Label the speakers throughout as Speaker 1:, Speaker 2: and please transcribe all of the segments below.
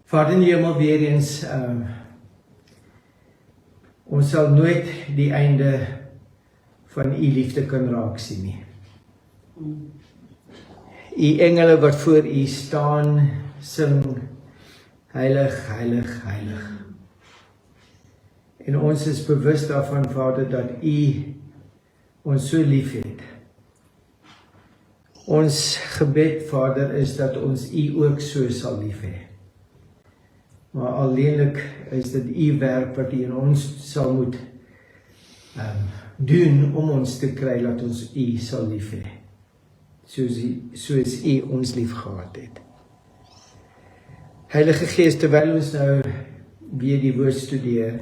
Speaker 1: Vader in die hemel, weer eens, ons sal nooit die einde van u liefde kan raak sien nie. U engele wat voor u staan, sing, heilig, heilig, heilig. En ons is bewus daarvan, Vader, dat u ons so lief het. Ons gebed, Vader, is dat ons u ook so sal lief hê. Maar alleenlik is dit u werk wat u in ons sal moet doen om ons te kry dat ons u sal lief hê. Soos u ons lief gehad het. Heilige Gees, terwyl ons nou weer die woord studeer,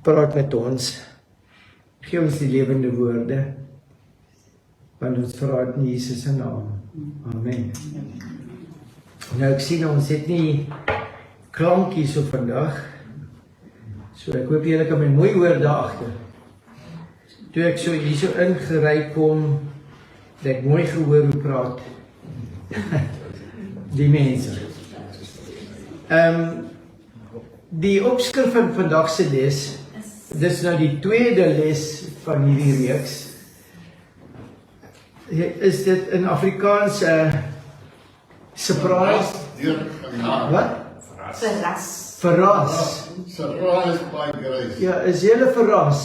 Speaker 1: praat met ons, gee ons die lewende woorde, want ons vra dit in Jesus se naam. Amen. Nou ek sien ons het nie klankies op vandag, so ek hoop julle kan my mooi hoor daar agter. Toe ek so hier so ingery kom, het ek mooi gehoor hoe praat die mense. Die opskrif van vandag se les, dis nou die tweede les van hierdie reeks, is dit in Afrikaans surprise? Wat? Verras.
Speaker 2: Surprise by grace.
Speaker 1: Ja, is julle verras?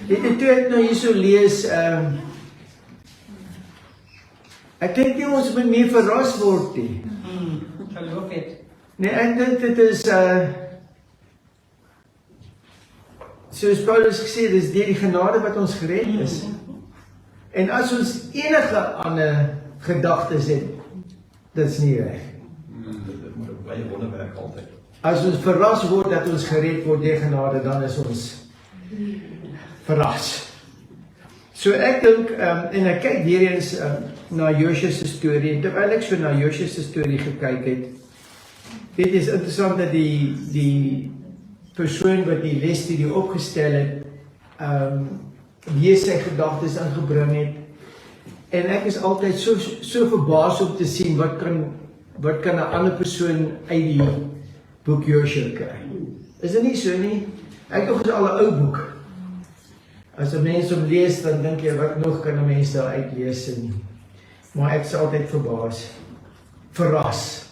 Speaker 1: Weet jy, toe ek nou hier so lees, ek dink nie ons moet meer verras word nie.
Speaker 3: Geloof het.
Speaker 1: Nee, ek dink dit is, soos Paulus gesê, dis deur die genade wat ons gered is. En as ons enige ander gedagtes het, dit is nie reg.
Speaker 4: Dit moet 'n baie wonderwerk altyd.
Speaker 1: As ons verras word dat ons gered word deur genade, dan is ons verras. So ek dink, en ek kyk weer eens na Josua se storie, en terwyl ek so na Josua se storie gekyk het, dit is interessant dat die persoon wat die lesstudie opgestel het, wie sy gedagtes ingebring het, en ek is altyd so verbaas om te sien wat kan 'n ander persoon uit die boek Josua kry. Is dit nie so nie? Ek dink dit is al 'n ou boek. As 'n mens hom lees, dan dink jy, wat nog kan 'n mens daar uitlees nie. Maar ek is altyd verras.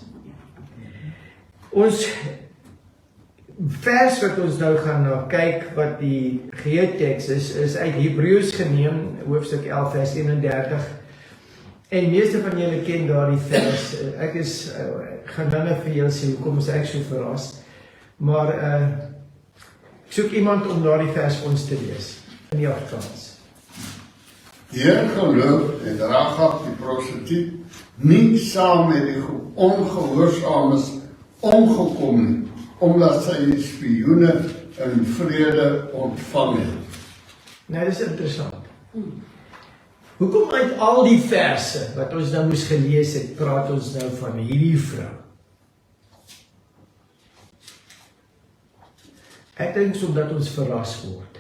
Speaker 1: Ons vers wat ons nou gaan na kyk, wat die geheeteks is uit Hebreërs geneem, hoofstuk 11 vers 31. En meeste van julle ken daardie vers. Ek gaan nou vir julle sê hoekom is ek so verras. Maar ek soek iemand om daardie vers vir ons te lees in die Afrikaans.
Speaker 2: Deur geloof het Ragab die prostituut nie saam met die ongehoorsaames omgekom nie, omdat sy die spioene in vrede ontvang het.
Speaker 1: Nou, dis interessant. Hoekom uit al die verse wat ons nou moes gelees het, praat ons nou van hierdie vrou? Ek dink omdat ons verras word.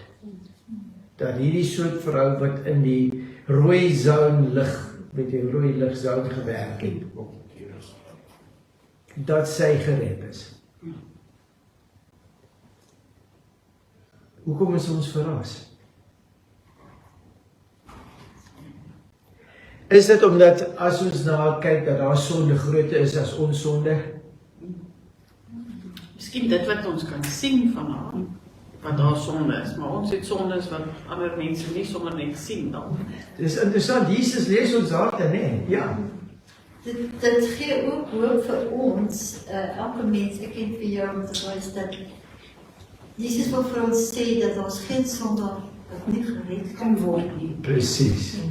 Speaker 1: Dat hierdie soort vrou wat in die rooi zone lig, met die rooi ligzone gewerk het, dat sy gered is. Hoekom is ons verras? Is dit omdat as ons na kyk dat daar sonde groter is as ons sonde?
Speaker 3: Miskien dit wat ons kan sien van haar, wat daar sonde is, maar ons het sondes wat ander mense nie sommer net sien dan.
Speaker 1: Dis interessant, Jesus lees ons harte, nee? Ja.
Speaker 5: Dit gee ook hoop vir ons, elke mens, ek het vir jou om te wys dat Jesus wil vir ons sê dat ons geen sondaar wat nie gered kan word nie.
Speaker 1: Presies.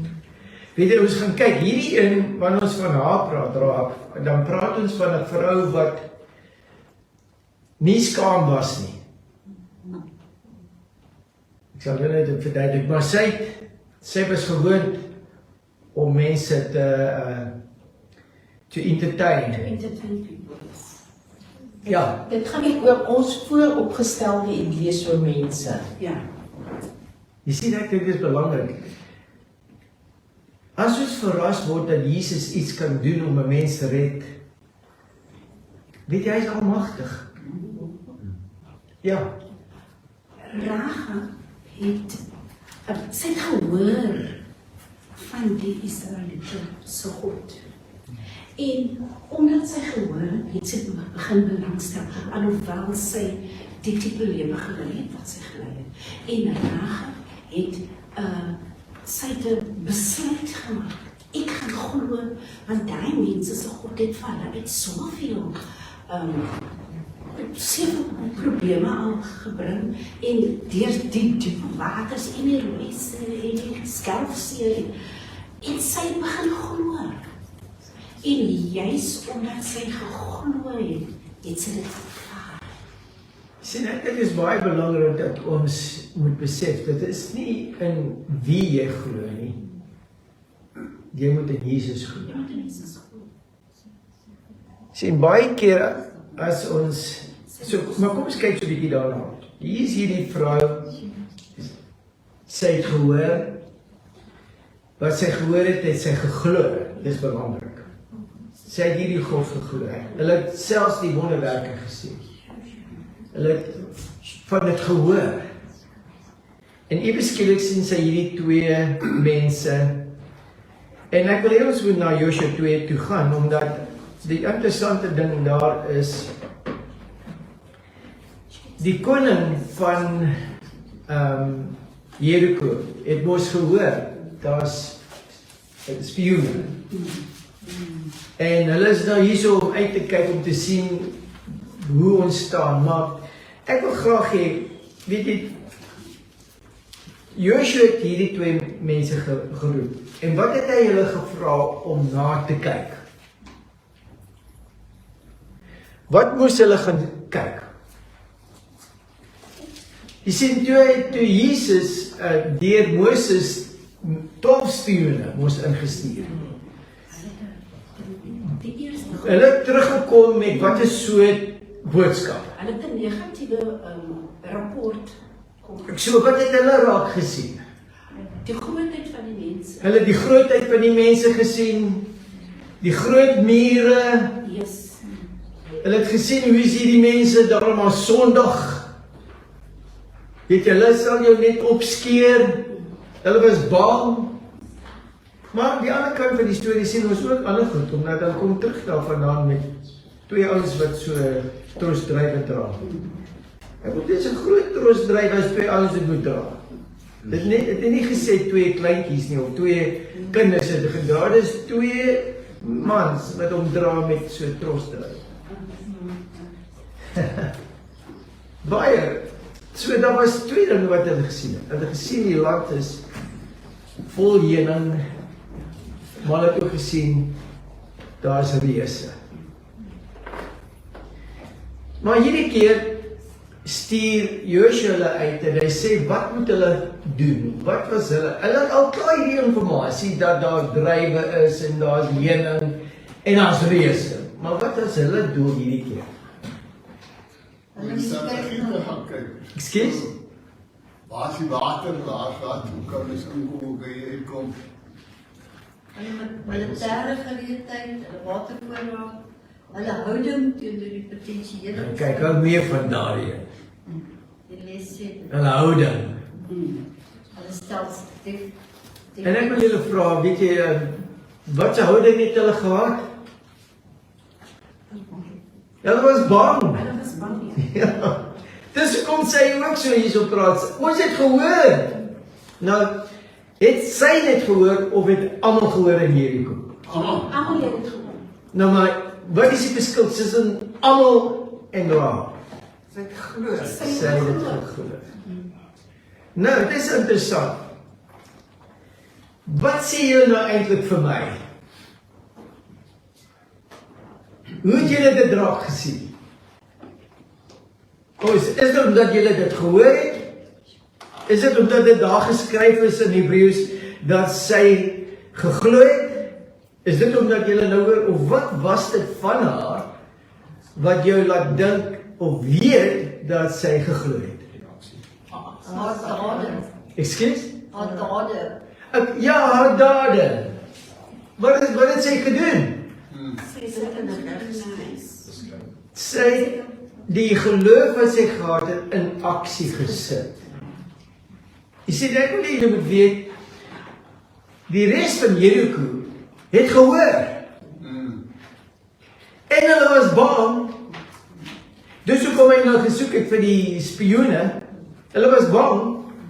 Speaker 1: Weet jy, ons gaan kyk, hierdie in, wanneer ons van haar praat, dan praat ons van 'n vrou wat nie skaam was nie. Ek sal julle dit verduidelik, maar sy was gewoond om mense te entertain. Ja.
Speaker 6: Dit gaan nie oor ons vooropgestelde idees oor mense.
Speaker 3: Ja.
Speaker 1: Jy sien, ek dink dit is belangrik. As ons verras word dat Jesus iets kan doen om 'n mens te red, weet jy, hy is almagtig. Ja,
Speaker 7: Rahab het sy het gehoor van die Israeliete se God. En omdat sy gehoor het sy begin belangstel, alhoewel sy die tipe lewe gelei het wat sy gelei het. En Rahab het sy het 'n besluit gemaak. Ek gaan glo, want daai mense se God het vir hulle uit soveel sewe probleme al gebring en deur die diepe waters en die Rooi See en die Skelfsee en sy het begin glo. En juis omdat sy geglo het, het sy dit ervaar.
Speaker 1: sien, ek dink dit is baie belangrik dat ons moet besef, dit is nie in wie jy glo nie. Jy moet in Jesus glo.
Speaker 7: Jy moet in Jesus glo.
Speaker 1: Sien, baie keer as ons, maar kom ons kyk so 'n bietjie daarna. Hier is hierdie vrou, sy het gehoor, wat sy gehoor het, het sy geglo, dis belangrik. Sy het hierdie God geglo. Hulle het selfs die wonderwerke gesien. Hulle het van dit gehoor. En ewe skielik sien sy hierdie twee mense. En ek wil hê ons moet na Josua 2 toe gaan, omdat die interessante ding daar is, die koning van Jericho het mos gehoor, daar's spioene. En hulle is nou hierso om uit te kyk om te sien hoe ons staan, maar ek wil graag hê, weet jy, Joshua het hierdie twee mense geroep. En wat het hy hulle gevra om na te kyk? Wat moes hulle gaan kyk? Jy sien, toe Jesus deur Moses 12 spioene moes ingestuur.
Speaker 7: Die eerste
Speaker 1: Hulle het teruggekom met wat is so boodskap.
Speaker 7: hulle het 'n negatiewe rapport kom.
Speaker 1: So wat het hulle raak gesien?
Speaker 7: Die grootheid van die mense.
Speaker 1: Hulle het die grootheid van die mense gesien, die groot mure,
Speaker 7: Yes.
Speaker 1: hulle het gesien hoe is hierdie mense daarom aan Sondag. Weet jy, hulle sal jou net opskeer, hulle was bang. Maar die ander kant van die storie sien ons ook ander goed, omdat hulle kom terug daarvandaan met twee ouens wat so trosdrywe dra. Ek bedoel, dit is 'n groot trosdryf as twee ouens dit moet dra. Het het nie gesê twee kleintjies nie, of twee kinders het gedra, dit is twee mans wat hom dra met so trosdryf. Baie. So daar was twee dinge wat hulle gesien het. Hulle gesien die land is vol heuning, maar hulle het ook gesien daar's reëse. Maar hierdie keer stuur Joshua hulle uit en hy sê wat moet hulle doen? Wat was hulle? Hulle het al klaar hierdie inligting dat daar drywe is en daar's heuning en daar's reëse. Maar wat is hulle doel hierdie keer?
Speaker 5: Hulle
Speaker 2: Ons
Speaker 5: moet
Speaker 2: sal
Speaker 5: kyk
Speaker 2: hier
Speaker 5: na
Speaker 2: gaan kyk.
Speaker 1: Ekskuus?
Speaker 2: Waar is die water? Waar gaat hoe kan ons inkom, hoe kan jy uitkom?
Speaker 5: hulle militêre geleentheid, hulle watervoorraad, hulle houding teenoor die potensiële.
Speaker 1: Kyk, hou meer van daardie.
Speaker 5: Die les sê,
Speaker 1: Hulle houding.
Speaker 5: hulle stel
Speaker 1: En ek wil julle vra, weet jy, wat se houding het hulle gehad? Hulle was bang.
Speaker 7: Hulle was bang.
Speaker 1: Ja. Dis hoekom sy ook so hierso praat. Ons het gehoor. Nou, het sy net gehoor of het almal gehoor in Jericho?
Speaker 7: Almal het dit gehoor.
Speaker 1: Nou maar, wat is die verskil tussen almal en Rahab?
Speaker 3: Sy het glo.
Speaker 1: Sy het dit geglo. Nou, dit is interessant. Wat sê julle nou eintlik vir my? Hoe het julle dit raak gesien? Is dit omdat julle dit gehoor het? Is dit omdat dit daar geskryf is in Hebreëus dat sy geglo het? Is dit omdat julle nou hoor, of wat was dit van haar wat jou laat dink of weet dat sy geglo het?
Speaker 5: haar dade,
Speaker 1: Ekskuus?
Speaker 5: haar dade.
Speaker 1: Ja, haar dade. Wat het sy gedoen? Sy die geloof wat sy gehad het in aksie gesit. Jy sien, ek wil julle moet weet, die res van Jericho het gehoor. En hulle was bang. Dus hoekom hy nou gesoek het vir die spioene. Hulle was bang.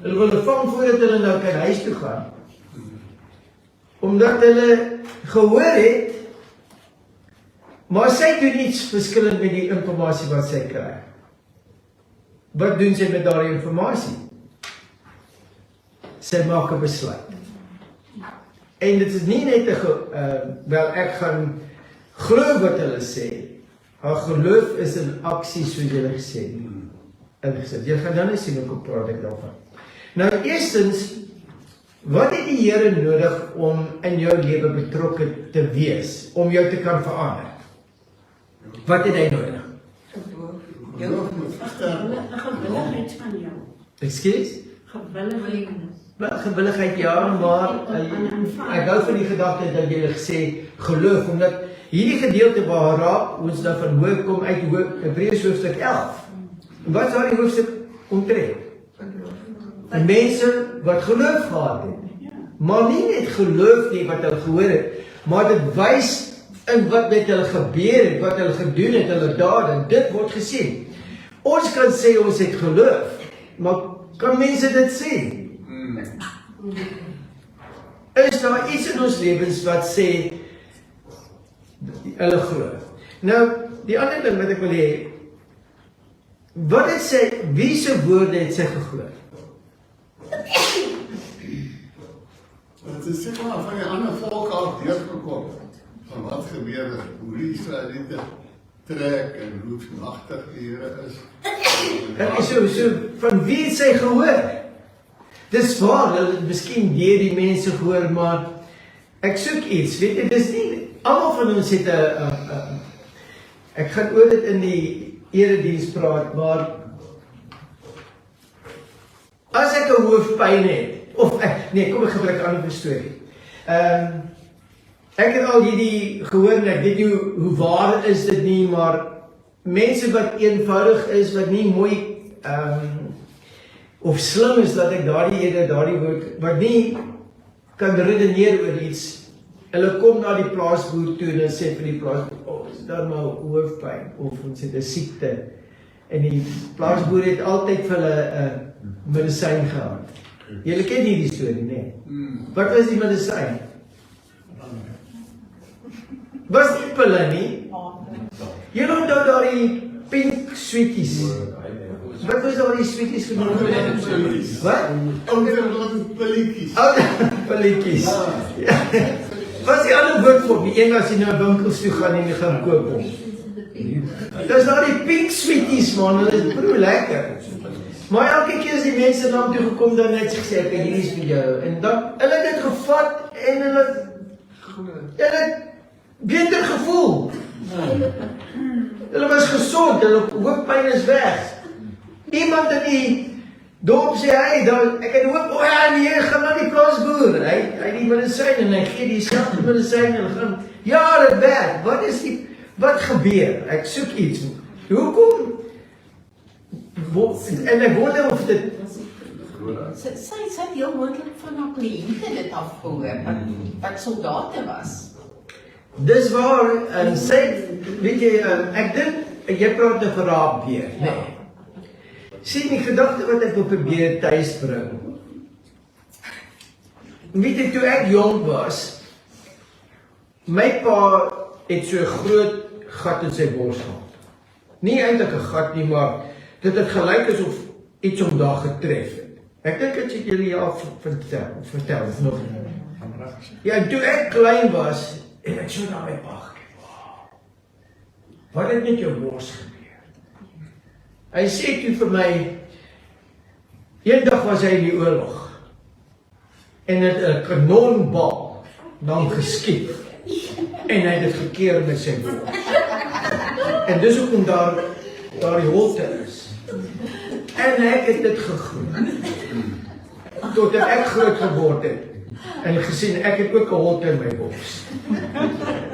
Speaker 1: Hulle wil hulle vang voordat hulle nou kan huis toe gaan. Omdat hulle gehoor het, maar sy doen iets verskillend met die informasie wat sy kry. Wat doen sy met daardie informasie? Sy maak 'n besluit. En dit is nie net 'n wel ek gaan glo wat hulle sê. Haar geloof is in aksie soos julle gesê het. Jy gaan dan nie sien hoe praat ek daarvan. Nou eerstens, wat het die Here nodig om in jou lewe betrokke te wees, om jou te kan verander? Wat het hy nodig?
Speaker 2: Geloof moet versterk.
Speaker 7: 'n gewilligheid van jou.
Speaker 1: Ekskuus?
Speaker 7: Gewilligheid.
Speaker 1: Wel, gewilligheid ja, maar ek hou van die gedagte dat jy gesê geloof, omdat hierdie gedeelte waar raak ons nou van hoop kom uit Hebreërs hoofstuk 11. En wat is daardie hoofstuk omtrent? Mense wat geloof gehad het. Maar nie net geloof nie wat hulle gehoor het, maar dit wys in wat met hulle gebeur het, wat hulle gedoen het, hulle dade, dit word gesien. Ons kan sê ons het geloof, maar kan mense dit sien? Is daar iets in ons lewens wat sê hulle glo? Nou, die ander ding wat ek wil hê, wat het sy, wie se woorde het sy geglo?
Speaker 2: Het is seker maar van die ander volke af deurgekom, van wat gebeur het, hoe die Israeliete trek en hoe magtig die Here is.
Speaker 1: En so, van wie het sy gehoor? Dis waar, hulle het miskien deur die mense gehoor, maar ek soek iets, weet jy, dis nie, almal van ons het ek gaan oor dit in die erediens praat, maar as ek 'n hoofpyn het, of nee, kom ek gebruik 'n ander storie. Ek het al hierdie gehoor en ek weet nie hoe waar is dit nie, maar mense wat eenvoudig is, wat nie mooi of slim is, dat ek daardie woord, wat nie kan redeneer oor iets, hulle kom na die plaasboer toe en sê vir die plaasboer, is daar maar hoofpyn, of ons het 'n siekte, en die plaasboer het altyd vir hulle 'n medisyn gehad. Julle ken nie die storie, nee. Wat was die medisyn? Was nie pille nie. Julle onthou daardie pink sweeties. Wat was daardie sweeties genoem? Wat?
Speaker 2: Pilletjies.
Speaker 1: Pilletjies. Ja. Wat is die ander woord vir die een as jy na winkels toe gaan en jy gaan koop hom? Dis daardie pink sweeties man, hulle is broer lekker. Maar elke keer as die mense na hom toe gekom, dan het sy gesê, ek hierdie is vir jou. En dan, hulle het dit gevat en hulle beter gevoel. Hulle was gesond, hulle hoofpyn is weg. Iemand in die dorp sê, ek het hoop, nee, gaan na die plaasboer. Hy die medisyn en hy gee die selfde medisyn en gaan, ja, dit werk. Wat gebeur? Ek soek iets. Hoekom? En ek wonder of dit
Speaker 6: Sy het heel moontlik van haar kliënte dit afgehoor, wat soldate was.
Speaker 1: dis waar, en sy, weet jy, ek dink, jy praat 'n verraad weer, nee. Sien die gedagte wat ek wil probeer tuis bring. Weet jy, toe ek jong was, my pa het so 'n groot gat in sy bors gehad. Nie eintlik 'n gat nie, maar dit het gelyk asof iets hom daar getref het. Ek dink dit het julle al vertel of nog nie. Ja, en toe ek klein was, en ek so na my pa gekyk. Wat het met jou bors gebeur? Hy sê toe vir my, eendag was hy in die oorlog, en het 'n kanonbal dan geskiet, en hy het dit gekeer met sy bors. En dis hoekom daar die holte is. En ek het dit geglo. Totdat ek groot geword het en gesien ek het ook 'n holte in my bors.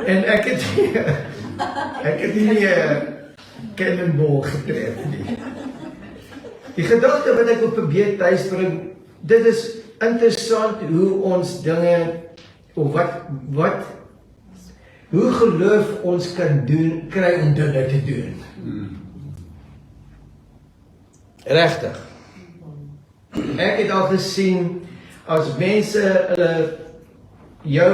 Speaker 1: En ek het nie cannonball getref nie. Die gedagte wat ek wil probeer tuisbring, dit is interessant hoe ons dinge, of hoe geloof ons kan kry om dinge te doen. Regtig. Ek het al gesien, as mense jou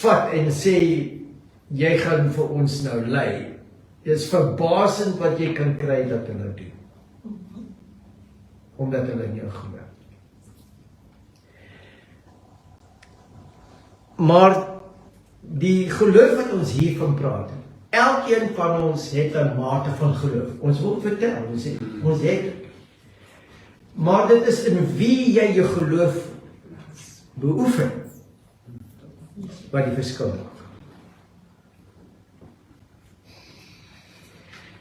Speaker 1: vat en sê, jy gaan vir ons nou lei. Dit is verbasend wat jy kan kry dat hulle doen. Omdat hulle in jou glo. Maar die geloof wat ons hiervan praat, elkeen van ons het 'n mate van geloof. Ons wil vertel, ons het dit. Maar dit is in wie jy jou geloof beoefen wat die verskil maak.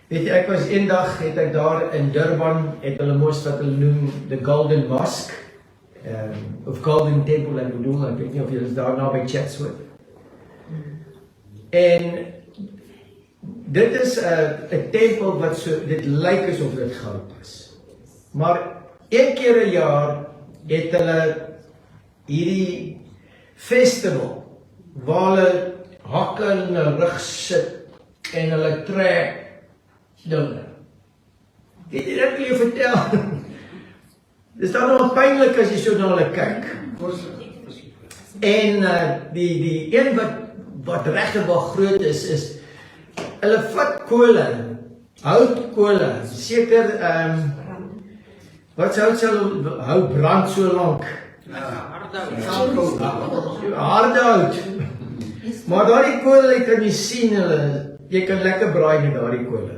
Speaker 1: Weet jy, ek was eendag, het ek daar in Durban, het hulle mos wat hulle noem, the Golden Mosque, of Golden Temple, ek bedoel, ek weet nie of jy is daar na by Chatsworth. En dit is 'n tempel wat so, dit lyk asof dit goud is. Maar een keer 'n jaar het hulle hierdie festival waar hulle hakke in hulle rug sit en hulle trek dinge. Weet jy, ek wil jou vertel. Dis dan nog pynlik as jy so na hulle kyk. En die een wat regtig wel groot is hulle vat kolle, houtkole, seker wat sou hou brand so lank? Harde hout. Maar daardie kole kan jy sien, jy kan lekker braai met daardie kole.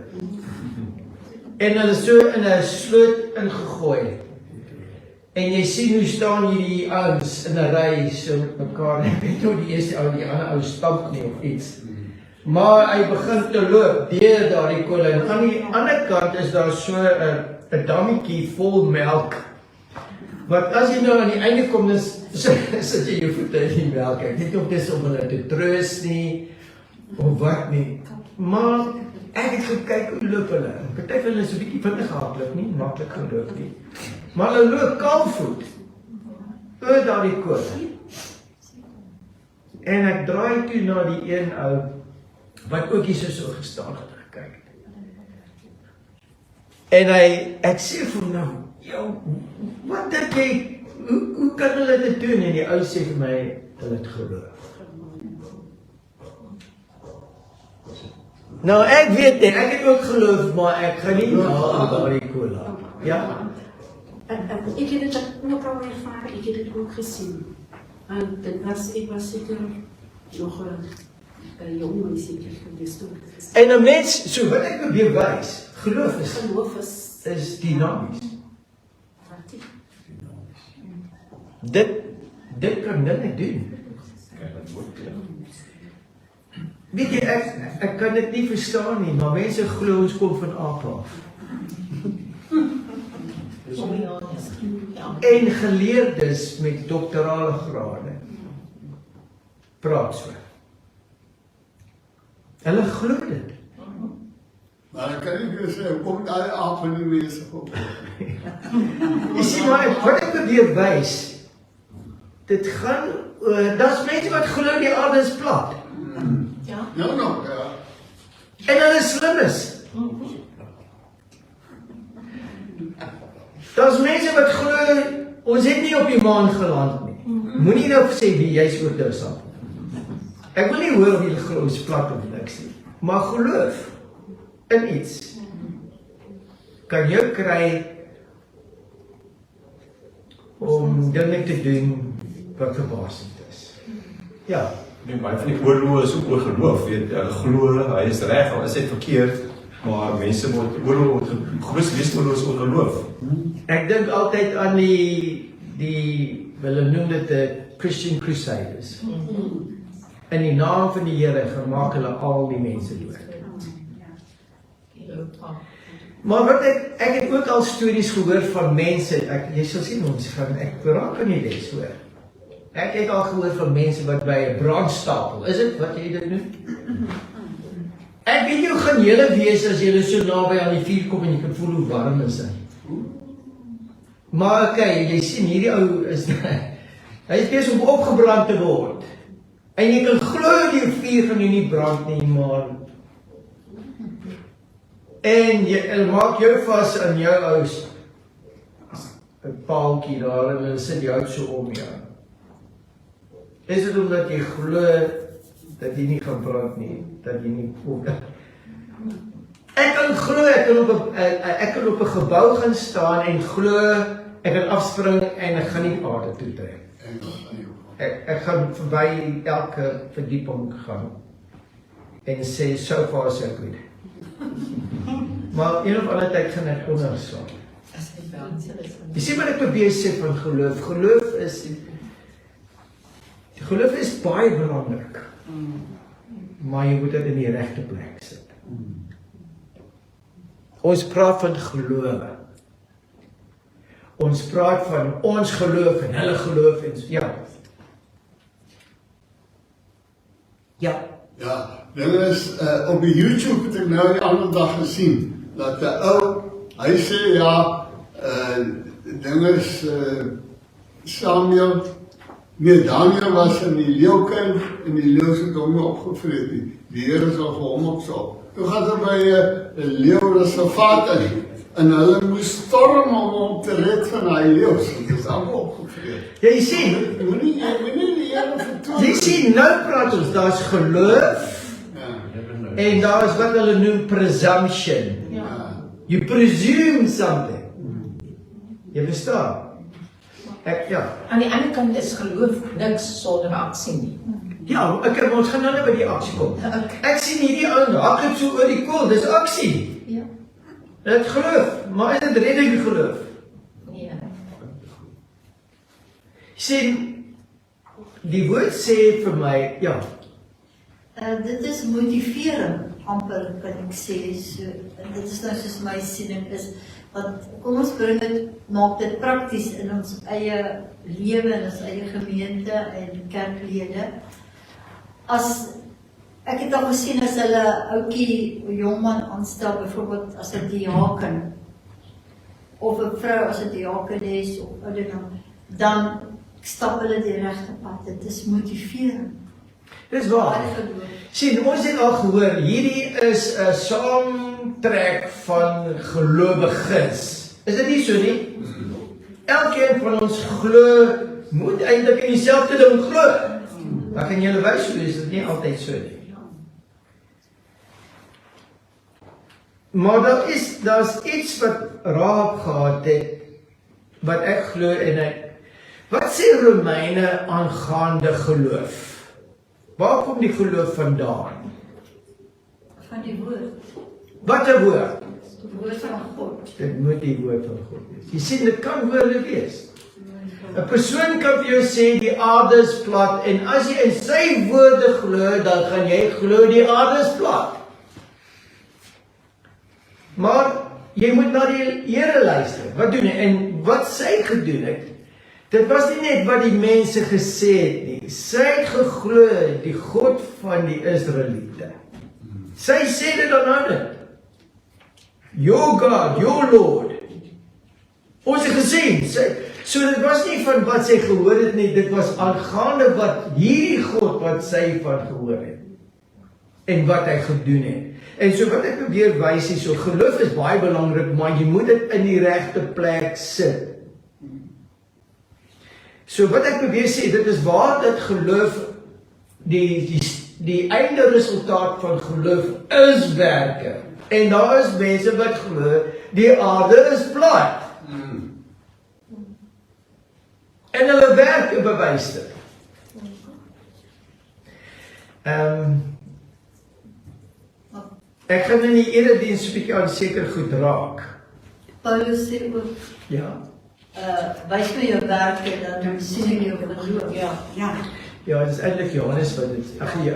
Speaker 1: En hulle so in 'n sloot ingegooi. En jy sien hoe staan hierdie ouens in 'n ry so met mekaar. Ek weet hoe die eerste ou die ander ou stamp nie of iets. Maar hy begin te loop deur daardie kole en aan die ander kant is daar so 'n dammetjie vol melk. Wat as jy nou aan die einde kom, sit jy jou voete in die melk. Ek weet nie of dis om hulle te troos nie of wat nie. Maar ek het gekyk hoe loop hulle. Party van hulle is 'n bietjie vinnig gehardloop nie, maklik geloop nie. Maar hulle loop kaalvoet oor daardie kole. En ek draai toe na die een ou wat ook hier so gestaan het gekyk. En ek sê vir hom nou, wat dink jy, hoe kan hulle dit doen? En die ou sê vir my, hulle het geloof. Nou ek weet nie, ek het ook geloof, maar ek gaan nie na daardie kole. Ja?
Speaker 7: Ik heb het ook al ervaren, ik heb het ook gezien. Ik was zeker nog een jong meisje geweest toen.
Speaker 1: En 'n mens, so wat ek probeer wys, geloof is dinamies. Dit kan dinge doen. Weet jy, ek kan dit nie verstaan nie, maar mense glo ons kom van ape af. En geleerdes met doktorale grade praat so. Hulle glo dit.
Speaker 2: Maar ek kan nie weer sê, kom daai aap in die mense op.
Speaker 1: Jy sien maar, wat ek probeer wys, dit gaan, daar's mense wat glo die aarde is plat.
Speaker 6: Ja.
Speaker 2: Ja.
Speaker 1: En hulle slim is. Daar's mense wat glo, ons het nie op die maan geland nie. Moenie nou sê wie jy's oor dit sal. Ek wil nie hoor of jy glo ons plat of niks nie. Maar geloof in iets kan jou kry om dinge te doen wat verbasend is. Ja.
Speaker 4: Nee, baie van die oorloë is ook oor geloof, weet, hulle glo, hy is reg, al is hy verkeerd, maar mense word oorloë, groot meeste oorloë is oor geloof.
Speaker 1: Ek dink altyd aan die hulle noem dit die Christian Crusaders. In die naam van die Here gemaak hulle al die mense dood. Maar wat ek het ook al stories gehoor van mense, jy sal sien ons gaan, ek raak aan die les hoor. Ek het al gehoor van mense wat by 'n brandstapel, is dit wat jy dit noem? Ek weet nie hoe gaan julle wees as julle so naby aan die vuur kom en jy kan voel hoe warm is hy. Maar okay, jy sien hierdie ou is hy is besig om opgebrand te word. En jy kan glo die vuur gaan nie brand nie, maar en jy maak jou vas aan jou ou's 'n paaltjie daar en hulle sit jou so om jou. Is dit omdat jy glo dat jy nie gaan brand nie, dat jy nie Ek kan glo ek kan op 'n gebou gaan staan en glo ek kan afspring en ek gaan nie aarde toe trek. Ek gaan verby elke verdieping gaan en sê so far so good. Maar een of ander tyd gaan ek onderslaan. Jy sien wat ek probeer sê van geloof. Geloof is baie belangrik. Maar jy moet dit in die regte plek sit. Ons praat van geloof. Ons praat van ons geloof en hulle geloof en ja.
Speaker 2: Ja, dit is op die YouTube het ek nou die ander dag gesien dat 'n ou, hy sê ja, ding is Samuel, nee Daniel was in die leeukuil en die leeu het hom opgevreet nie. Die Here sal vir hom opsal. Toe gaan hy by 'n leeureservaat in en hulle moes storm om te red van hy leeu. Dit is almal opgevreet.
Speaker 1: Jy sien,
Speaker 2: Moenie die Here vertoon.
Speaker 1: jy sien, nou praat ons, daar's geloof en daar's wat hulle noem presumption. You presume something. Jy verstaan?
Speaker 6: Aan die ander kant is geloof niks sonder aksie nie.
Speaker 1: Ja, ons gaan nou net by die aksie kom. Ek sien hierdie ou hardloop so oor die kol, dis aksie.
Speaker 5: Ja.
Speaker 1: Dit geloof, maar is dit redding geloof?
Speaker 6: Nee.
Speaker 1: Sien, die woord sê vir my, ja,
Speaker 5: Dit is motivering, amper kan ek sê. So, dit is nou soos my siening is, want kom ons bring dit, maak dit prakties in ons eie lewe, in ons eie gemeente en kerklede. Ek het al gesien as hulle ouetjie, 'n jongman aanstel, byvoorbeeld as 'n diaken, of 'n vrou as 'n diakenes of ouderdom, dan stap hulle die regte pad. Dit is motivering.
Speaker 1: dis waar.
Speaker 5: Baie geloof.
Speaker 1: Sien, ons het al gehoor, hierdie is 'n saamtrek van gelowiges. Is dit nie so nie? Elkeen van ons glo, moet eintlik in dieselfde ding glo. Dan kan julle wys hoe is dit nie altyd so nie. Maar daar's iets wat Raab gehad het, wat ek glo en wat sê Romeine aangaande geloof? Waar kom die geloof vandaan?
Speaker 5: Van die woord.
Speaker 1: Wat 'n woord?
Speaker 5: Die woord van God.
Speaker 1: Dit moet die woord van God wees. Jy sien, dit kan woorde wees. 'n Persoon kan vir jou sê die aarde is plat en as jy in sy woorde glo, dan gaan jy glo die aarde is plat. Maar jy moet na die Here luister. Wat doen hy? En wat sy gedoen het, dit was nie net wat die mense gesê het nie. Sy het geglo die God van die Israeliete. Sy sê dit dan aan dit. Your God, your Lord. Ons het gesien, so dit was nie van wat sy gehoor het nie, dit was aangaande wat hierdie God wat sy van gehoor het. En wat hy gedoen het. En so wat ek probeer wys hier, so geloof is baie belangrik, maar jy moet dit in die regte plek sit. So wat ek probeer sê, dit is waar dit geloof, die einde resultaat van geloof is werke. En daar is mense wat glo, die aarde is plat. En hulle werke bewys dit. Ek gaan in die erediens 'n bietjie aan seker goed raak.
Speaker 5: Paulus sê ook,
Speaker 1: Ja.
Speaker 5: wys my jou werke, dan sien ek jou geloof.
Speaker 6: Ja.
Speaker 1: Ja, dit is eintlik Johannes wat dit,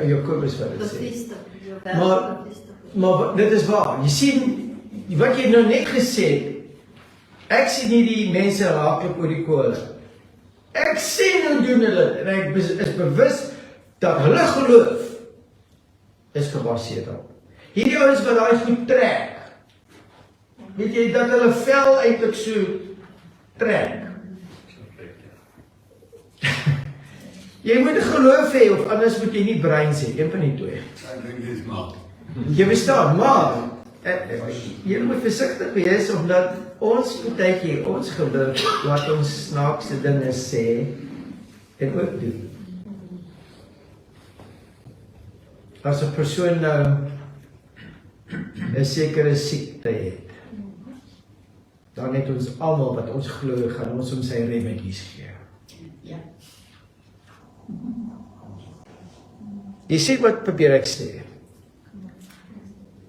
Speaker 1: Jakobus wat dit sê.
Speaker 5: Bevestig jou werke.
Speaker 1: Maar-
Speaker 5: bevestig jou.
Speaker 1: Maar dit is waar. Jy sien, wat jy nou net gesê het, ek sien nie die mense raaklik oor die kolle. Ek sien hoe doen hulle en ek is bewus dat hulle geloof is gebaseer daarop. Hierdie ouens wat daai goed trek. Weet jy dat hulle vel eintlik so trek? Jy moet geloof hê of anders moet jy nie breins hê, een van die twee.
Speaker 2: Ek dink dis maar.
Speaker 1: Jy verstaan, maar jy moet versigtig wees omdat ons partytjie ons geloof wat ons snaakse dinge sê en ook doen. As 'n persoon nou 'n sekere siekte het, dan het ons almal wat ons glo gaan ons om sy remedies gee.
Speaker 6: Ja.
Speaker 1: Jy sien wat probeer ek sê?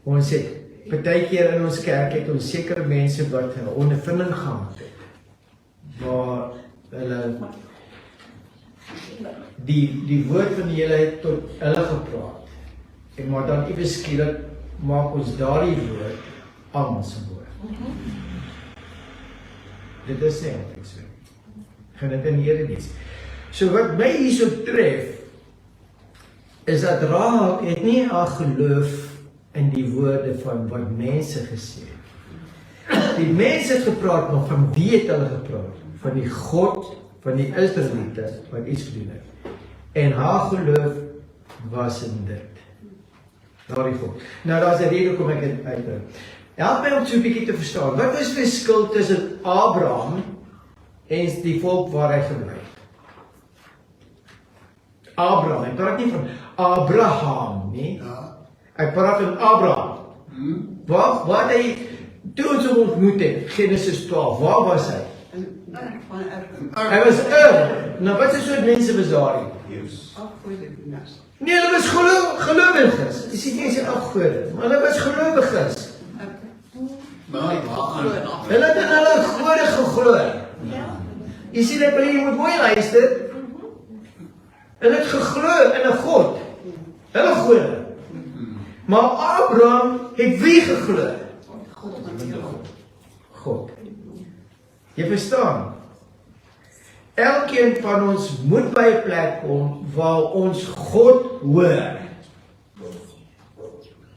Speaker 1: Ons het partykeer in ons kerk het ons sekere mense wat 'n ondervinding gehad het, waar hulle die woord van die Here het tot hulle gepraat. En maar dan iewes skielik maak ons daardie woord almal se woord. Dit is nie altyd so. Gaan dit in hierdie diens. So wat my hierso tref is dat Rahab het nie haar geloof in die woorde van wat mense gesê het. Die mense het gepraat, maar van wie het hulle gepraat? Van die God van die Israeliete wat iets gedoen het. En haar geloof was in dit. Daardie God. Nou daar's 'n rede hoekom ek dit uitbring. Help my om so 'n bietjie te verstaan. Wat is die verskil tussen Abraham en die volk waar hy gebly het? Abraham, ek praat nie van Abraham nie.
Speaker 2: Ja.
Speaker 1: Ek praat van Abraham. Waar hy toe ons hom ontmoet het, Genesis 12, waar was hy? Hy was nou wat is soort mense was daar nie? Nee, hulle was gelowiges. Jy sien nie sê afgode, maar hulle was gelowiges. Hulle het in hulle gode geglo. Jy sien ek wil jy moet mooi luister. Hulle het geglo in 'n God. Hulle gode. Maar Abraham het wie geglo? God. Jy verstaan? Elkeen van ons moet by 'n plek kom waar ons God hoor.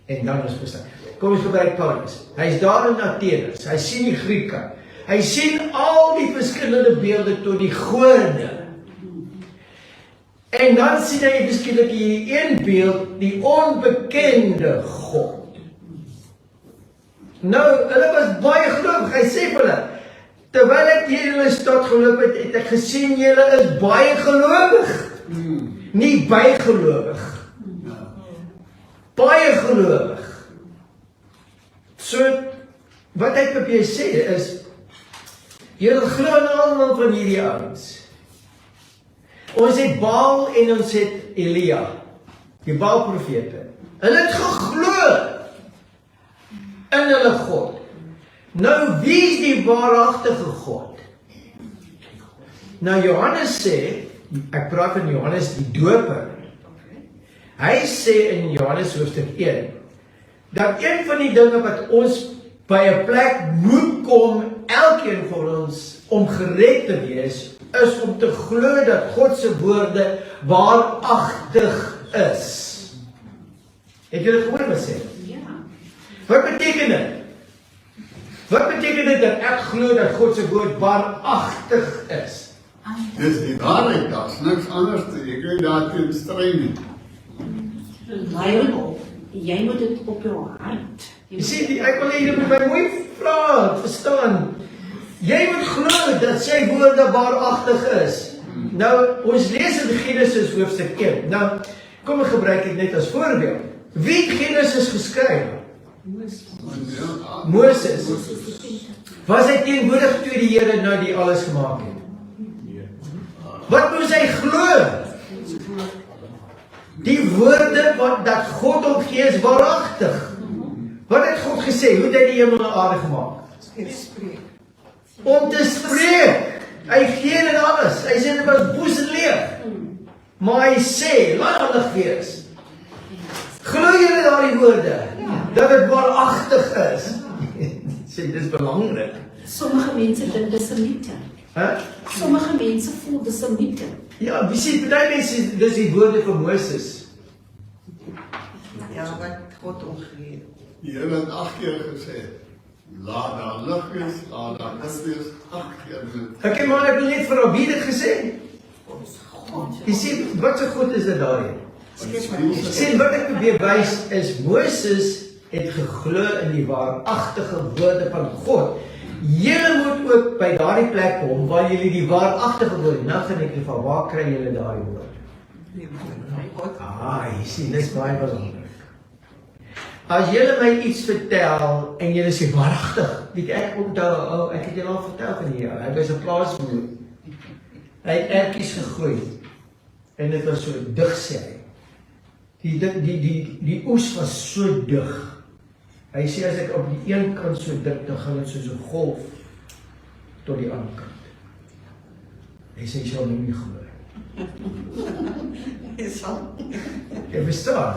Speaker 1: En dan is verstaan. Kom ons gebruik Paulus. Hy's daar in Athene. Hy sien die Grieke. Hy sien al die verskillende beelde tot die gode. En dan sien hy beskiklik hierdie een beeld, die onbekende God. Nou, hulle was baie gelowig. Hy sê vir hulle, terwyl ek hier in hulle stad geloop het, het ek gesien julle is baie gelowig. Nie bygelowig. Baie gelowig. So, wat hy probeer sê is, julle glo in almal van hierdie ouens. Ons het Baal en ons het Elia, die Baal-profete. Hulle het geglo in hulle God. Nou, wie is die waaragtige God? Nou, Johannes sê, ek praat van Johannes die Doper. Hy sê in Johannes hoofstuk 1, dat een van die dinge wat ons by 'n plek moet kom, elkeen van ons, om gered te wees, is om te glo dat God se woorde waaragtig is. Het julle gehoor wat sê?
Speaker 6: Ja.
Speaker 1: Wat beteken dit? Wat beteken dit dat ek glo dat God se woord waaragtig is?
Speaker 2: Dis die waarheid, daar's niks anders te jy kan daarteen stry nie.
Speaker 7: Jy moet dit op jou hart.
Speaker 1: Jy sien, ek wil hê jy moet my mooi vra, verstaan. Jy moet glo dat sy woorde waaragtig is. Nou, ons lees in Genesis hoofstuk 1. Nou, kom ek gebruik dit net as voorbeeld. Wie het Genesis geskryf? Moses. Was hy teenwoordig toe die Here nou die alles gemaak het? Wat moes hy glo? Die woorde wat dat God hom gee is waaragtig. Wat het God gesê? Hoe het hy die hemel en aarde gemaak? Om te spreek. Hy gee dit alles. Hy sê dit was boes en leeg. Maar hy sê, laat lig wees. Glo julle daardie woorde? Dat dit waaragtig is? Sê, dit is belangrik.
Speaker 7: Sommige mense dink dis 'n myte. Sommige mense voel dis 'n myte.
Speaker 1: Ja, wie sê, baie mense, dis die woorde van Moses.
Speaker 3: Ja, wat God ons gegee het.
Speaker 2: Die Here het 8 keer gesê, laat daar lig wees, laat daar lig wees, 8 keer.
Speaker 1: Okay, maar ek wil net vir wie dit gesê. Jy sien, wat so goed is dit daarin? Sien, wat ek probeer wys is, Moses het geglo in die waaragtige woorde van God. Julle moet ook by daardie plek kom, waar julle die waaragtige woorde, nou gaan ek van waar kry julle daardie woord? Jy sien, dis baie belangrik. As julle my iets vertel, en julle sê waaragtig, weet ek onthou, ek het julle al vertel van die jaar, hy was 'n plaasboer, hy het ertjies gegroei, en dit was so dig, sê hy. Die oes was so dig. Hy sê as ek op die een kant so dik, dan gaan dit soos 'n golf tot die ander kant. Hy sê, jy sal nou nie glo. Jy verstaan?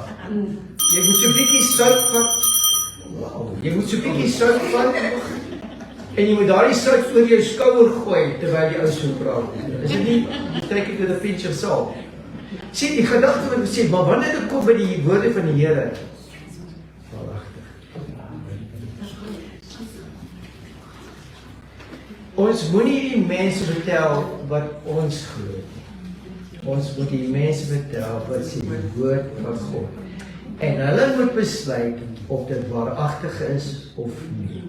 Speaker 1: Jy moet so 'n bietjie sout vat. Wow, jy moet so 'n bietjie sout vat, en jy moet daardie sout oor jou skouer gooi, terwyl die ou so praat. Is dit nie, take it with a pinch of salt. Sien, die gedagte wat ek sê, maar wanneer dit kom by die woorde van die Here, ons moenie die mense vertel wat ons glo. Ons moet die mense vertel wat sê die woord van God. En hulle moet besluit of dit waaragtig is of nie.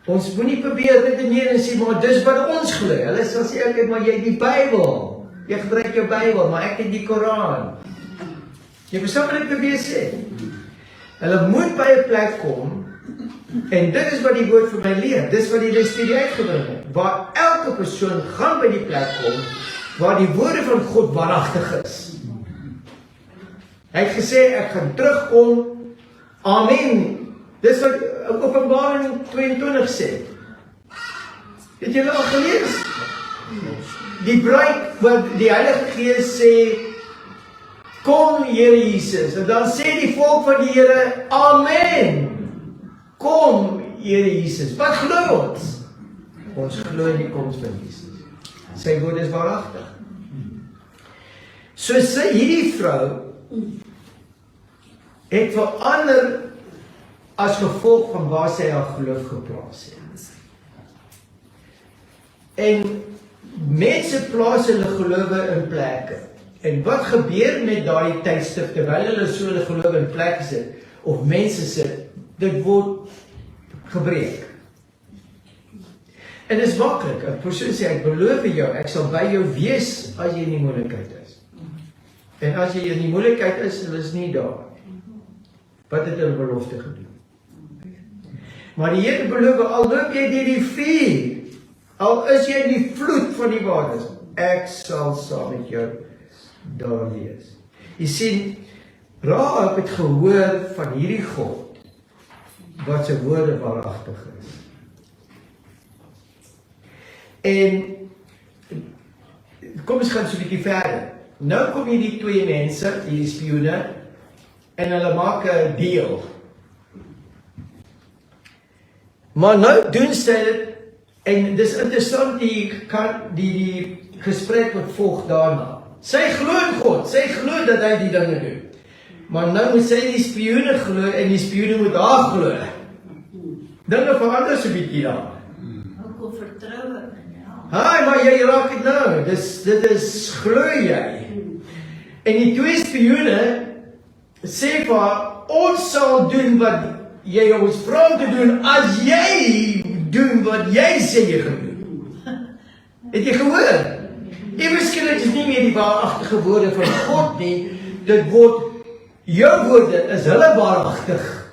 Speaker 1: Ons moenie probeer redeneer en sê, maar dis wat ons glo. Hulle sal sê, okay, maar jy het die Bybel. Jy gebruik jou Bybel, maar ek het die Koran. Jy verstaan wat ek probeer sê? Hulle moet by 'n plek kom, en dit is wat die woord vir my leer, dis wat die studie uitgebring het, waar elke persoon gaan by die plek kom, waar die woorde van God waaragtig is. Hy het gesê, ek gaan terugkom, amen. Dis wat Openbaring 22 sê. Het julle al gelees? Die bruid, wat die Heilige Gees sê, kom Here Jesus, en dan sê die volk van die Here, amen. Kom, Here Jesus. Wat glo ons? Ons glo in die koms van Jesus. Sy woord is waaragtig. So sê hierdie vrou het verander as gevolg van waar sy haar geloof geplaas het. En mense plaas hulle gelowe in plekke. En wat gebeur met daardie tydstip terwyl hulle so hulle gelowe in plek sit, of mense sit, dit word gebreek. En dit is maklik. 'n persoon sê, ek beloof jou, ek sal by jou wees as jy in die moeilikheid is. En as jy in die moeilikheid is, hulle is nie daar. Wat het hulle belofte gedoen? Maar die Here beloof, al loop jy deur die vuur, al is jy in die vloed van die waters, ek sal saam met jou daar wees. Jy sien, Rahab het gehoor van hierdie God, wat sy woorde waaragtig is. En, kom ons gaan so 'n bietjie verder. Nou kom hierdie twee mense, die spioene, en hulle maak 'n deal. Maar nou doen sy dit, en dis interessant die gesprek wat volg daarna. Sy glo in God, sy glo dat hy die dinge doen. Maar nou moet sy die spioene glo, en die spioene moet haar glo. Dinge verander so 'n bietjie daar.
Speaker 5: Ook op vertroue.
Speaker 1: Haai, maar jy raak dit nou, dit is glo jy. En die twee spioene sê vir haar, ons sal doen wat jy ons vra om te doen, as jy doen wat jy sê jy gaan doen. Het jy gehoor? Eweskielik is nie meer die waaragtige woorde van God nie, dit word, jou woorde is hulle waaragtig.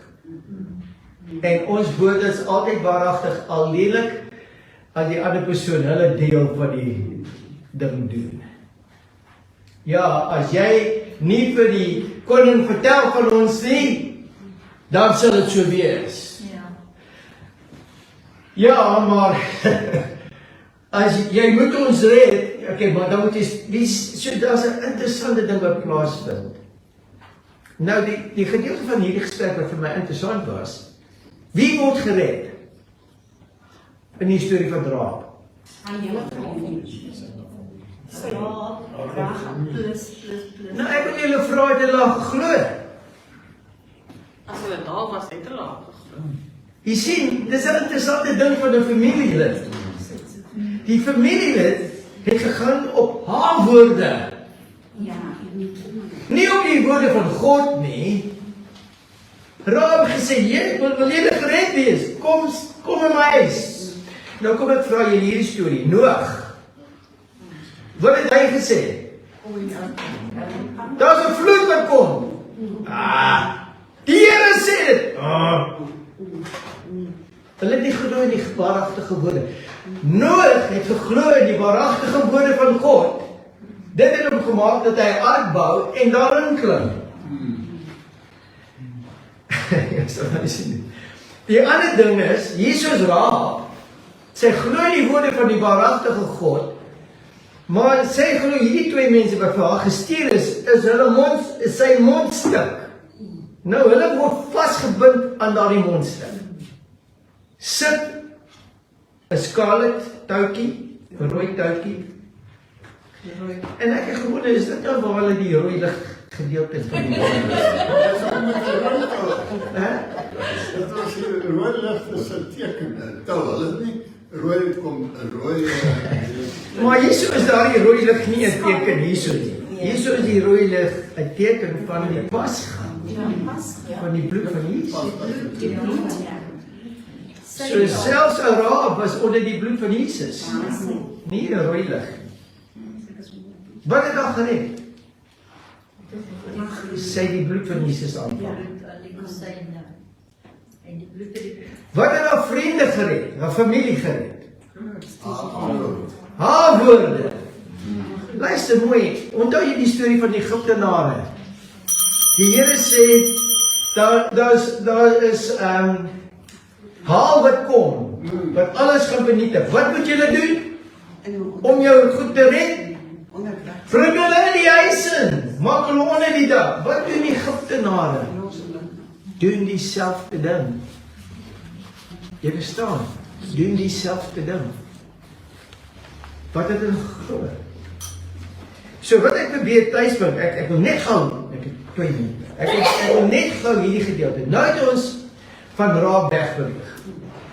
Speaker 1: En ons woorde is altyd waaragtig, al lelik, as die ander persoon hulle deel van die ding doen. Ja, as jy nie vir die koning vertel van ons nie, dan sal dit so wees. Ja, maar as jy moet ons red, okay, maar dan moet jy, so daar's 'n interessante ding wat plaasvind. Nou, die gedeelte van hierdie gesprek wat vir my interessant was, wie word gered? in die storie van Raab?
Speaker 7: Aan julle vriendin.
Speaker 5: Raga plus.
Speaker 1: Nou ek wil julle vra, het julle al geglo?
Speaker 3: As hulle daar was, het hulle al geglo.
Speaker 1: Jy sien, dis 'n interessante ding van 'n familielid. Die familielid het gegaan op haar woorde,
Speaker 7: Ja,
Speaker 1: nie op die woorde van God nie. Raab het gesê, jy wil jy gered wees, kom in my huis. Nou kom ek vra julle hierdie storie, Noag. Wat het hy gesê? Daar's 'n vloed wat kom. Die Here sê dit. Hulle het nie geglo in die waaragtige woorde. Noag het geglo in die waaragtige woorde van God. Dit het hom gemaak dat hy 'n ark bou en daarin klim. Die ander ding is, Jesus Raab, sy glo in die woorde van die waaragtige God, maar sy glo hierdie twee mense wat vir haar gestuur is sy mondstuk. Nou, hulle word vasgebind aan daardie mondstuk. Sit 'n scarlet toutjie, 'n rooi toutjie. En ek het gewonder, is dit nou waar hulle die rooi lig gedeelte van die baan is?
Speaker 2: Dit was hier rooi lig is 'n teken. Hulle het nie rooi kom 'n rooi
Speaker 1: Maar hierso is daardie rooi lig nie 'n teken hierso nie. Hierso is die rooi lig 'n teken van die Pasga, van die bloed van Jesus. So selfs Raab was onder die bloed van Jesus. Nie 'n rooi lig. Wat het haar gered? Sy die bloed van Jesus aanvaar. Wat het haar vriende gered? Haar familie gered? Haar woorde. Luister mooi, onthou jy die storie van die Egiptenare? Die Here sê, daar is haal wat kom, wat alles gaan vernietig. Wat moet julle doen? Om jou goed te red? Bring hulle in die huis in, maak hulle onder die dak. Wat doen die Egiptenare? Doen dieselfde ding. Jy verstaan? Doen dieselfde ding. Wat het hulle geglo? So wat ek probeer tuisbring, ek wil net gou, ek het 2 minute. Ek wil net gou hierdie gedeelte. Nou het ons van Raab wegbeweeg.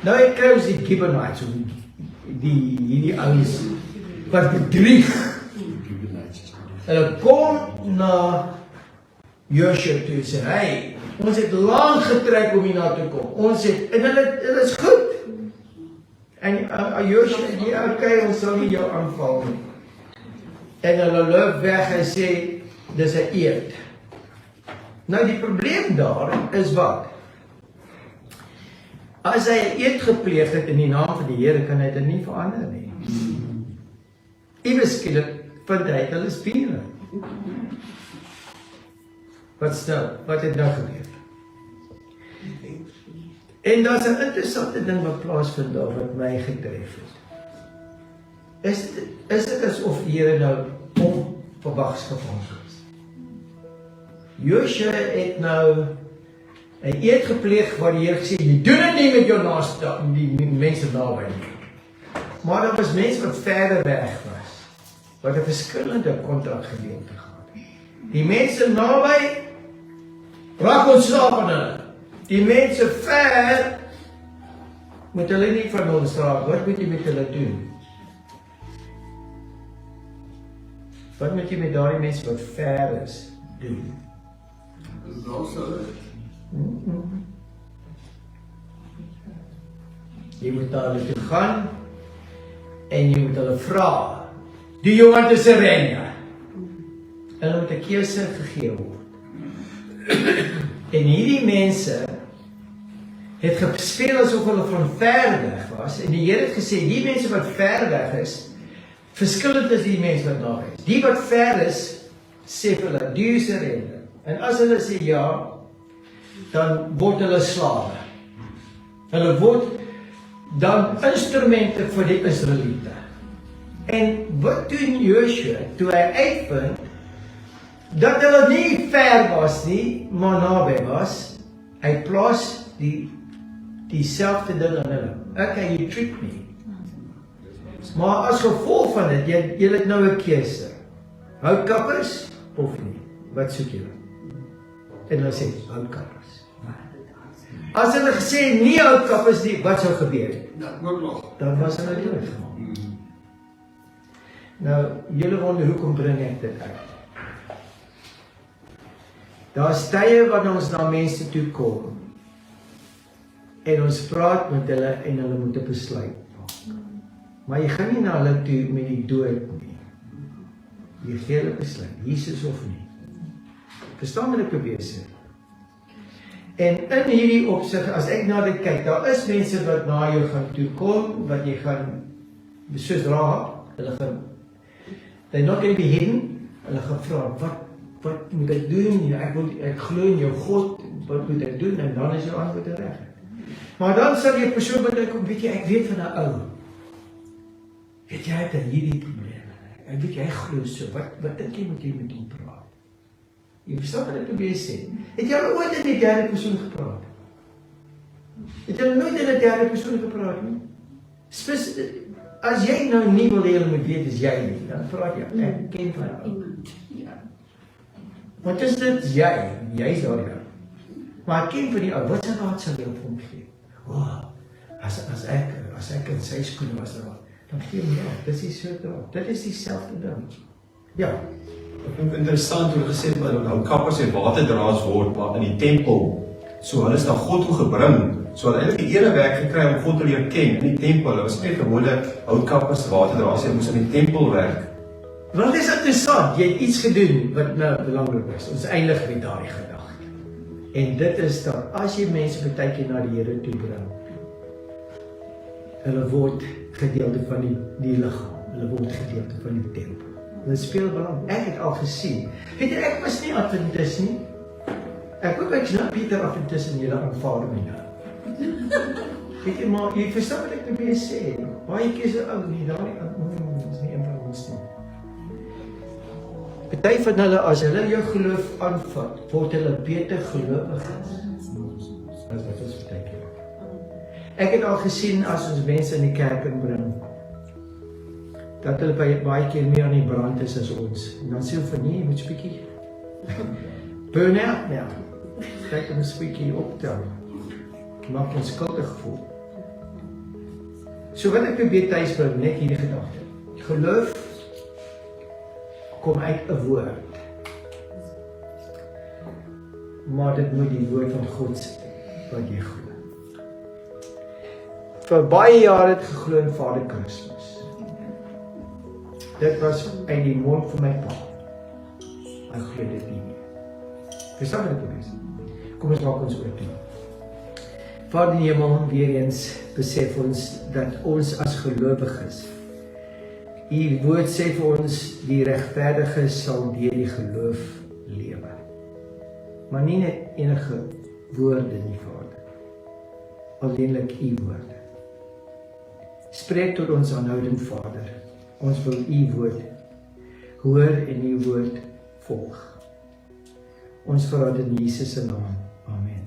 Speaker 1: Nou het kry ons die Gibeonites, hierdie ouens wat bedrieg. Hulle kom na Joshua toe en sê, hey, ons het lang getrek om hier na toe kom. En hulle is goed. En Joshua, okay, ons sal nie jou aanval nie. En hulle loop weg en sê, dis 'n eed. Nou die probleem daar is wat? As hy 'n eed gepleeg het in die naam van die Here, kan hy dit nie verander nie. Iewers skielik vind hy hulle spiere. Wat het nou gebeur? En daar's 'n interessante ding wat plaasvind daar wat my getref het. Is dit asof die Here nou onverwags gevang is? Joshua het nou 'n eed gepleeg waar die Here gesê, jy doen dit nie met jou naaste, die mense naby nie. Maar daar was mense wat verder weg was, wat 'n verskillende kontrakgedeelte gehad het. Die mense naby, raak ontslaap aan hulle. Die mense ver, moet hulle nie van ons raak. Wat moet jy met hulle doen? Wat moet jy met daardie mense wat ver is, doen? Jy moet daar hulle toe gaan, en jy moet hulle vra, do you want to surrender? En hulle moet 'n keuse gegee word. En hierdie mense het gespeel asof hulle van ver weg was, en die Here het gesê, die mense wat ver weg is, verskillend is die mense wat naby is. Die wat ver is, sê vir hulle, do you surrender? En as hulle sê ja, dan word hulle slawe. Hulle word dan instrumente vir die Israeliete. En wat doen Joshua, toe hy uitvind, dat hulle nie ver was nie, maar naby was, hy plaas dieselfde ding aan hulle. Okay, you trick me. Maar as gevolg van dit, jy het nou 'n keuse. Houtkappers of nie? Wat soek jy? En hulle sê houtkappers. As hulle gesê nie houtkappers nie, wat sou gebeur? Dan was hulle doodgemaak. Nou, julle wonder hoekom bring ek dit uit? Daar's tye wanneer ons na mense toe kom en ons praat met hulle en hulle moet 'n besluit maak. Maar jy gaan nie na hulle toe met die dood nie. Jy gee hulle besluit, Jesus of nie. Verstaan wat ek probeer sê? En in hierdie opsig, as ek na dit kyk, daar is mense wat na jou gaan toe kom, wat jy gaan, soos Rahab, hulle gaan, they're not going to be hidden, hulle gaan vra, wat moet ek doen? Ek glo in jou God, wat moet ek doen? En dan is jou antwoord reg. Maar dan sal jy 'n persoon wat kom, weet jy, ek weet van 'n ou. Weet jy, hy het hierdie probleme. Ek weet jy glo so, wat dink jy moet jy met hom praat? Jy verstaan wat ek probeer sê. Het jy al ooit in die derde persoon gepraat? Het jy nooit in 'n derde persoon gepraat nie? As jy nou nie wil hê hulle moet weet is jy nie, dan praat jy, ek ken van jou. Want is dit jy's daar ja. Maar ek ken van die ou, wat se raad sal jy op hom gee? As ek in sy skoene was daar, dan gee hom raad, dit is die soort raad, dit is dieselfde ding. Ja.
Speaker 4: Ek vind interessant hoe gesê dat nou kappers en waterdraers word, maar in die tempel, so hulle is na God toe gebring, so hulle het die erewerk gekry om God te leer ken in die tempel. Hulle was nie gewoonlik houtkappers, waterdraers, hulle moes in die tempel werk.
Speaker 1: Want dit is interessant, jy het iets gedoen wat nou belangrik is. Ons eindig met daardie gedagte. En dit is dat as jy mense baie keer na die Here toe bring, hulle word gedeelte van die liggaam, hulle word gedeelte van die tempel. Dit speel belang. Ek het al gesien. Weet jy, ek was nie Adventis nie. Ek hoop ek is nou Pieter Adventis en julle aanvaar my nou. Weet jy, maar jy verstaan wat ek probeer sê. Baie keer is dit ou nie, daardie is nie een van ons nie. Party van hulle, as hulle jou geloof aanvat, word hulle beter gelowiges. As wat ons baie keer. Ek het al gesien as ons mense in die kerk inbring, dat hulle baie keer meer aan die brand is as ons. En dan sê hulle van nee, jy moet 'n bietjie burn out nou. Kyk ons 'n bietjie optel. Maak ons skuldig voel. So wat ek probeer tuisbring, net hierdie gedagte. Geloof kom uit 'n woord. Maar dit moet die woord van God sê wat jy glo. Vir baie jare het geglo in Vader Christus. Dit was uit die mond van my pa. Ek glo dit nie meer. Verstaan wat ek bedoel? Kom ons maak ons oop toe. Vader in die hemel, weer eens besef ons dat ons as gelowiges, U woord sê vir ons, die regverdige sal deur die geloof lewe. Maar nie net enige woorde nie, Vader. Alleenlik U woorde. Spreek tot ons aanhoudend, Vader. Ons wil U woord hoor en U woord volg. Ons vra dit in Jesus se naam. Amen.